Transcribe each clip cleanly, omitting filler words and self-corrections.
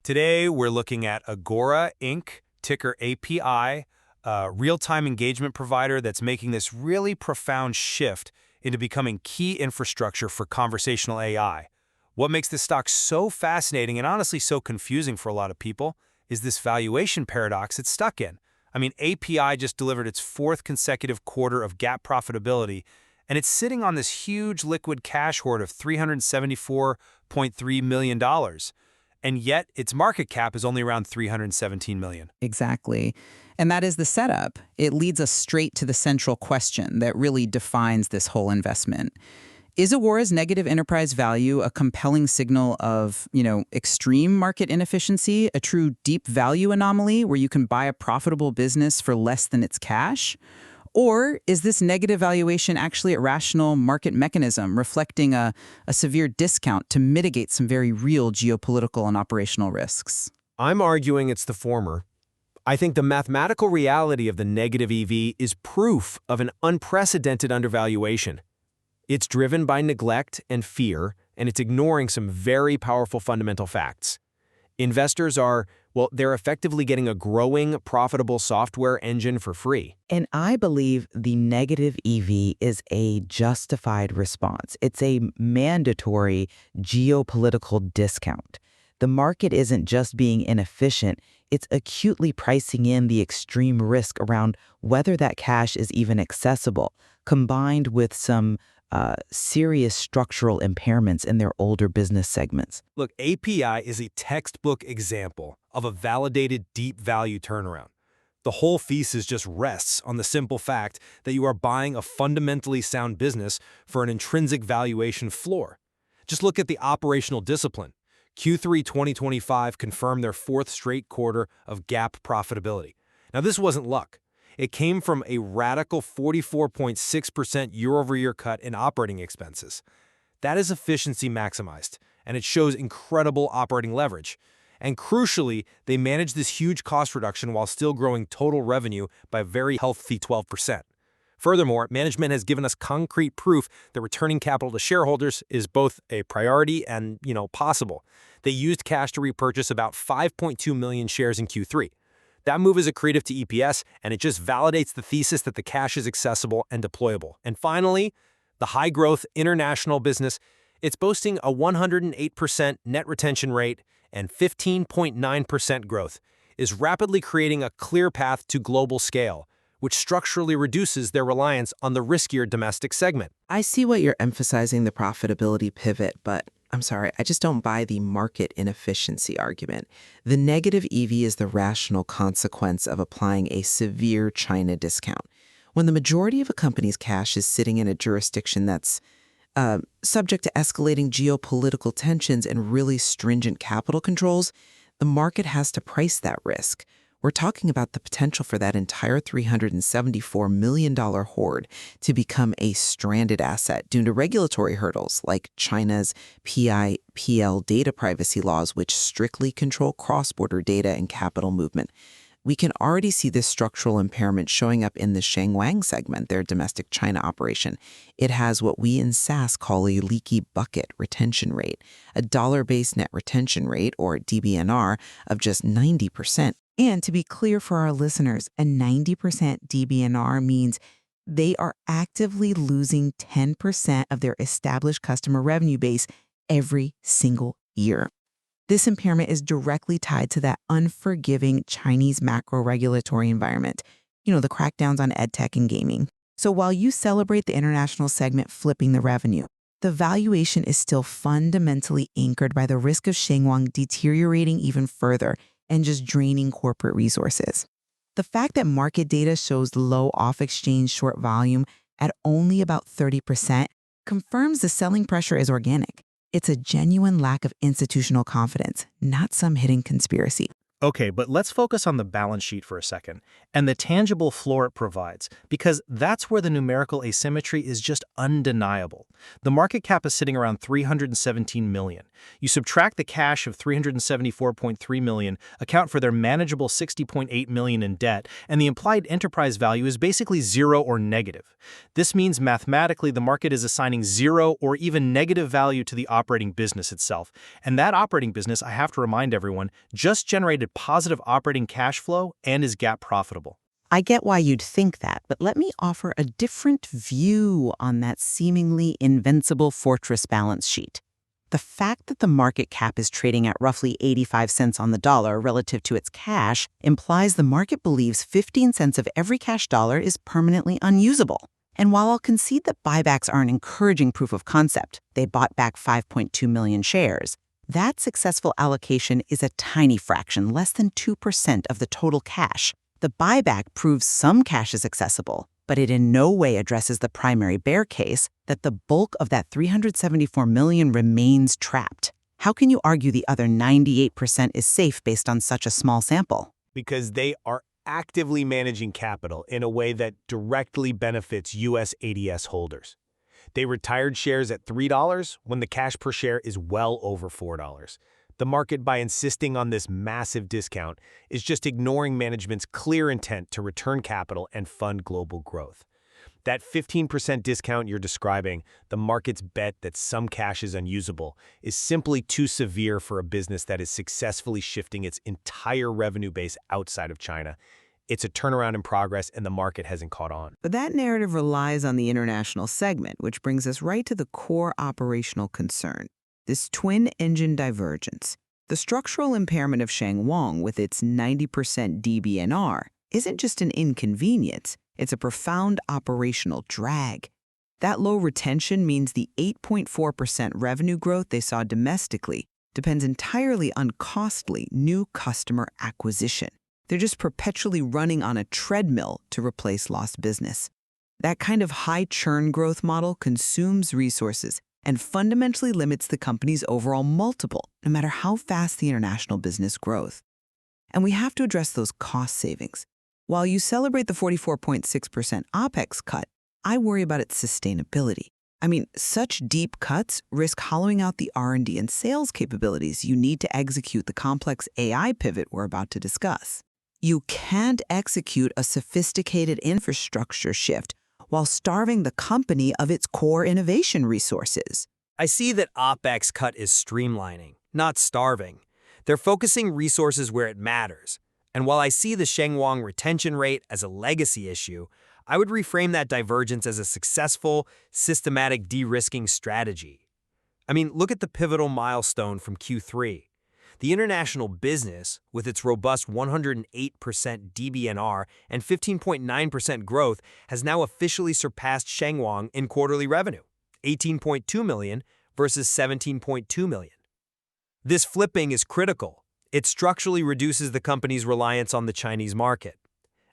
Today, we're looking at Agora Inc., ticker API, a real-time engagement provider that's making this really profound shift into becoming key infrastructure for conversational AI. What makes this stock so fascinating and honestly so confusing for a lot of people is this valuation paradox it's stuck in. I mean, API just delivered its fourth consecutive quarter of GAAP profitability, and it's sitting on this huge liquid cash hoard of $374.3 million. And yet, its market cap is only around $317 million. Exactly. And that is the setup. It leads us straight to the central question that really defines this whole investment. Is Agora's negative enterprise value a compelling signal of, extreme market inefficiency, a true deep value anomaly where you can buy a profitable business for less than its cash? Or is this negative valuation actually a rational market mechanism reflecting a severe discount to mitigate some very real geopolitical and operational risks? I'm arguing it's the former. I think the mathematical reality of the negative EV is proof of an unprecedented undervaluation. It's driven by neglect and fear, and it's ignoring some very powerful fundamental facts. Investors they're effectively getting a growing, profitable software engine for free. And I believe the negative EV is a justified response. It's a mandatory geopolitical discount. The market isn't just being inefficient, it's acutely pricing in the extreme risk around whether that cash is even accessible, combined with some serious structural impairments in their older business segments. Look, API is a textbook example of a validated deep value turnaround. The whole thesis just rests on the simple fact that you are buying a fundamentally sound business for an intrinsic valuation floor. Just look at the operational discipline. Q3 2025 confirmed their fourth straight quarter of GAAP profitability. Now, this wasn't luck. It came from a radical 44.6% year-over-year cut in operating expenses. That is efficiency maximized, and it shows incredible operating leverage. And crucially, they managed this huge cost reduction while still growing total revenue by a very healthy 12%. Furthermore, management has given us concrete proof that returning capital to shareholders is both a priority and, possible. They used cash to repurchase about 5.2 million shares in Q3. That move is accretive to EPS, and it just validates the thesis that the cash is accessible and deployable. And finally, the high-growth international business, it's boasting a 108% net retention rate and 15.9% growth, is rapidly creating a clear path to global scale, which structurally reduces their reliance on the riskier domestic segment. I see what you're emphasizing, the profitability pivot, but I'm sorry, I just don't buy the market inefficiency argument. The negative EV is the rational consequence of applying a severe China discount. When the majority of a company's cash is sitting in a jurisdiction that's subject to escalating geopolitical tensions and really stringent capital controls, the market has to price that risk. We're talking about the potential for that entire $374 million hoard to become a stranded asset due to regulatory hurdles like China's PIPL data privacy laws, which strictly control cross-border data and capital movement. We can already see this structural impairment showing up in the Shangwang segment, their domestic China operation. It has what we in SaaS call a leaky bucket retention rate, a dollar-based net retention rate, or DBNR, of just 90%. And to be clear for our listeners, a 90% DBNR means they are actively losing 10% of their established customer revenue base every single year. This impairment is directly tied to that unforgiving Chinese macro-regulatory environment, the crackdowns on edtech and gaming. So while you celebrate the international segment flipping the revenue, the valuation is still fundamentally anchored by the risk of Shangwang deteriorating even further and just draining corporate resources. The fact that market data shows low off-exchange short volume at only about 30% confirms the selling pressure is organic. It's a genuine lack of institutional confidence, not some hidden conspiracy. Okay, but let's focus on the balance sheet for a second, and the tangible floor it provides, because that's where the numerical asymmetry is just undeniable. The market cap is sitting around 317 million. You subtract the cash of 374.3 million, account for their manageable 60.8 million in debt, and the implied enterprise value is basically zero or negative. This means mathematically the market is assigning zero or even negative value to the operating business itself, and that operating business, I have to remind everyone, just generated positive operating cash flow and is GAAP profitable. I get why you'd think that, but let me offer a different view on that seemingly invincible fortress balance sheet. The fact that the market cap is trading at roughly 85 cents on the dollar relative to its cash implies the market believes 15 cents of every cash dollar is permanently unusable. And while I'll concede that buybacks are an encouraging proof of concept, they bought back 5.2 million shares, that successful allocation is a tiny fraction, less than 2% of the total cash. The buyback proves some cash is accessible, but it in no way addresses the primary bear case that the bulk of that 374 million remains trapped. How can you argue the other 98% is safe based on such a small sample? Because they are actively managing capital in a way that directly benefits U.S. ADS holders. They retired shares at $3 when the cash per share is well over $4. The market, by insisting on this massive discount, is just ignoring management's clear intent to return capital and fund global growth. That 15% discount you're describing, the market's bet that some cash is unusable, is simply too severe for a business that is successfully shifting its entire revenue base outside of China. It's a turnaround in progress, and the market hasn't caught on. But that narrative relies on the international segment, which brings us right to the core operational concern, this twin-engine divergence. The structural impairment of Shangwang with its 90% DBNR isn't just an inconvenience, it's a profound operational drag. That low retention means the 8.4% revenue growth they saw domestically depends entirely on costly new customer acquisition. They're just perpetually running on a treadmill to replace lost business. That kind of high churn growth model consumes resources and fundamentally limits the company's overall multiple, no matter how fast the international business grows. And we have to address those cost savings. While you celebrate the 44.6% OPEX cut, I worry about its sustainability. I mean, such deep cuts risk hollowing out the R&D and sales capabilities you need to execute the complex AI pivot we're about to discuss. You can't execute a sophisticated infrastructure shift while starving the company of its core innovation resources. I see that OPEX cut is streamlining, not starving. They're focusing resources where it matters. And while I see the Shangwang retention rate as a legacy issue, I would reframe that divergence as a successful, systematic de-risking strategy. I mean, look at the pivotal milestone from Q3. The international business, with its robust 108% DBNR and 15.9% growth, has now officially surpassed Shangwang in quarterly revenue, 18.2 million versus 17.2 million. This flipping is critical. It structurally reduces the company's reliance on the Chinese market.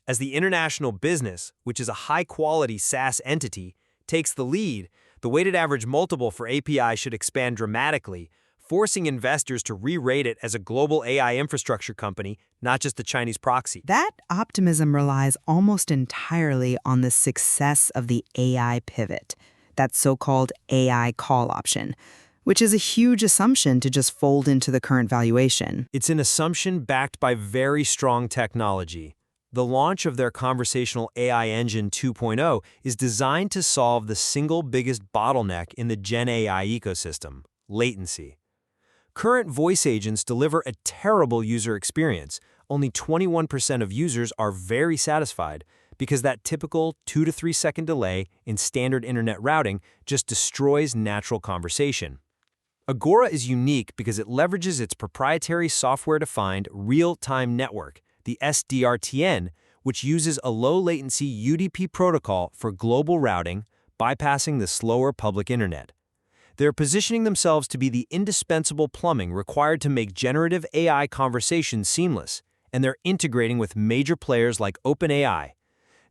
As the international business, which is a high-quality SaaS entity, takes the lead, the weighted average multiple for API should expand dramatically, forcing investors to re-rate it as a global AI infrastructure company, not just a Chinese proxy. That optimism relies almost entirely on the success of the AI pivot, that so-called AI call option, which is a huge assumption to just fold into the current valuation. It's an assumption backed by very strong technology. The launch of their conversational AI engine 2.0 is designed to solve the single biggest bottleneck in the Gen AI ecosystem, latency. Current voice agents deliver a terrible user experience. Only 21% of users are very satisfied because that typical 2 to 3 second delay in standard internet routing just destroys natural conversation. Agora is unique because it leverages its proprietary software-defined real-time network, the SDRTN, which uses a low-latency UDP protocol for global routing, bypassing the slower public internet. They're positioning themselves to be the indispensable plumbing required to make generative AI conversations seamless, and they're integrating with major players like OpenAI.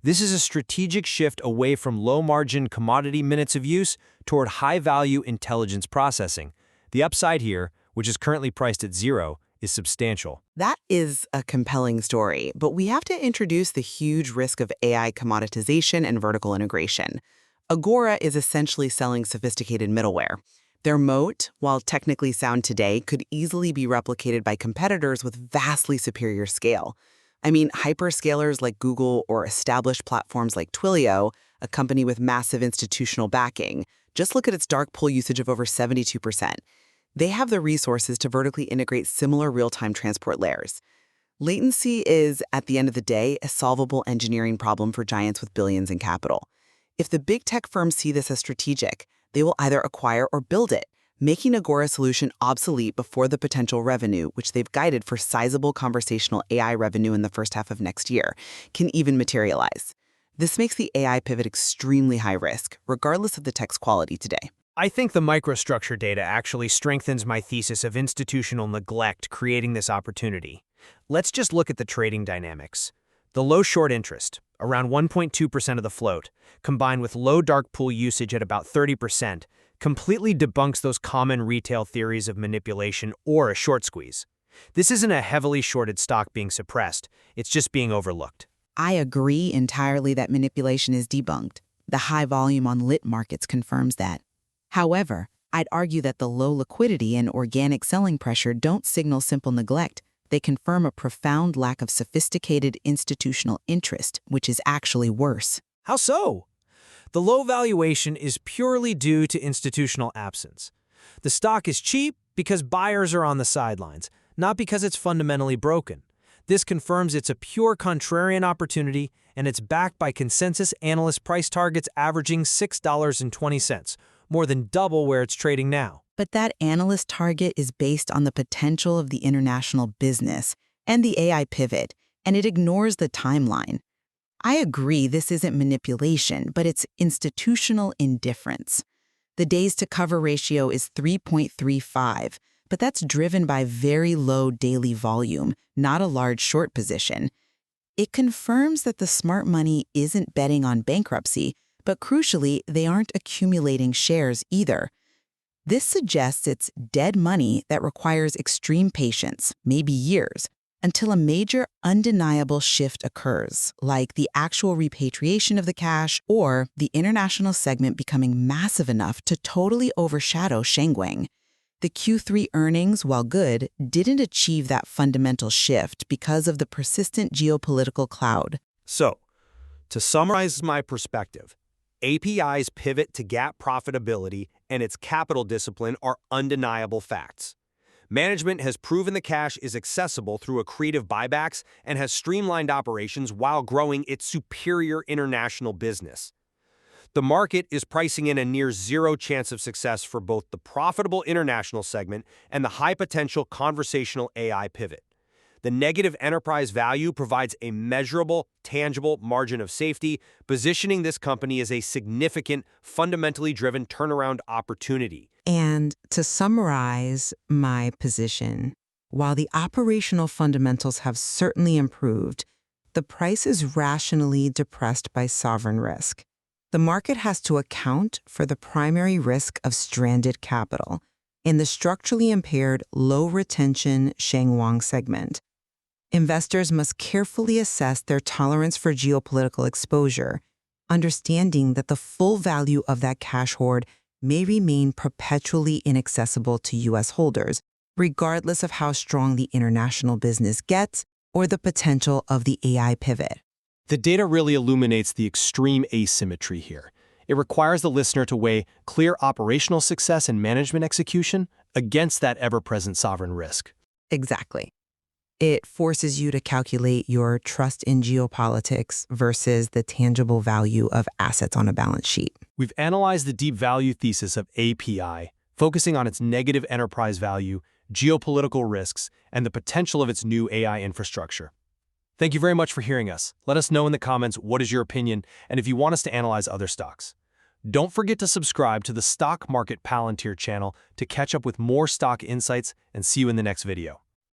This is a strategic shift away from low-margin commodity minutes of use toward high-value intelligence processing. The upside here, which is currently priced at 0, is substantial. That is a compelling story, but we have to introduce the huge risk of AI commoditization and vertical integration. Agora is essentially selling sophisticated middleware. Their moat, while technically sound today, could easily be replicated by competitors with vastly superior scale. I mean, hyperscalers like Google or established platforms like Twilio, a company with massive institutional backing, just look at its dark pool usage of over 72%. They have the resources to vertically integrate similar real-time transport layers. Latency is, at the end of the day, a solvable engineering problem for giants with billions in capital. If the big tech firms see this as strategic, they will either acquire or build it, making Agora's solution obsolete before the potential revenue, which they've guided for sizable conversational AI revenue in the first half of next year, can even materialize. This makes the AI pivot extremely high risk, regardless of the tech's quality today. I think the microstructure data actually strengthens my thesis of institutional neglect creating this opportunity. Let's just look at the trading dynamics. The low short interest, around 1.2% of the float, combined with low dark pool usage at about 30%, completely debunks those common retail theories of manipulation or a short squeeze. This isn't a heavily shorted stock being suppressed, it's just being overlooked. I agree entirely that manipulation is debunked. The high volume on lit markets confirms that. However, I'd argue that the low liquidity and organic selling pressure don't signal simple neglect. They confirm a profound lack of sophisticated institutional interest, which is actually worse. How so? The low valuation is purely due to institutional absence. The stock is cheap because buyers are on the sidelines, not because it's fundamentally broken. This confirms it's a pure contrarian opportunity, and it's backed by consensus analyst price targets averaging $6.20, more than double where it's trading now. But that analyst target is based on the potential of the international business and the AI pivot, and it ignores the timeline. I agree this isn't manipulation, but it's institutional indifference. The days to cover ratio is 3.35, but that's driven by very low daily volume, not a large short position. It confirms that the smart money isn't betting on bankruptcy, but crucially, they aren't accumulating shares either. This suggests it's dead money that requires extreme patience, maybe years, until a major undeniable shift occurs, like the actual repatriation of the cash or the international segment becoming massive enough to totally overshadow Shengwang. The Q3 earnings, while good, didn't achieve that fundamental shift because of the persistent geopolitical cloud. So, to summarize my perspective, API's pivot to GAAP profitability and its capital discipline are undeniable facts. Management has proven the cash is accessible through accretive buybacks and has streamlined operations while growing its superior international business. The market is pricing in a near zero chance of success for both the profitable international segment and the high-potential conversational AI pivot. The negative enterprise value provides a measurable, tangible margin of safety, positioning this company as a significant, fundamentally driven turnaround opportunity. And to summarize my position, while the operational fundamentals have certainly improved, the price is rationally depressed by sovereign risk. The market has to account for the primary risk of stranded capital in the structurally impaired, low-retention Shengwang segment. Investors must carefully assess their tolerance for geopolitical exposure, understanding that the full value of that cash hoard may remain perpetually inaccessible to U.S. holders, regardless of how strong the international business gets or the potential of the AI pivot. The data really illuminates the extreme asymmetry here. It requires the listener to weigh clear operational success and management execution against that ever-present sovereign risk. Exactly. It forces you to calculate your trust in geopolitics versus the tangible value of assets on a balance sheet. We've analyzed the deep value thesis of API, focusing on its negative enterprise value, geopolitical risks, and the potential of its new AI infrastructure. Thank you very much for hearing us. Let us know in the comments what is your opinion and if you want us to analyze other stocks. Don't forget to subscribe to the Stock Market Palantir channel to catch up with more stock insights, and see you in the next video.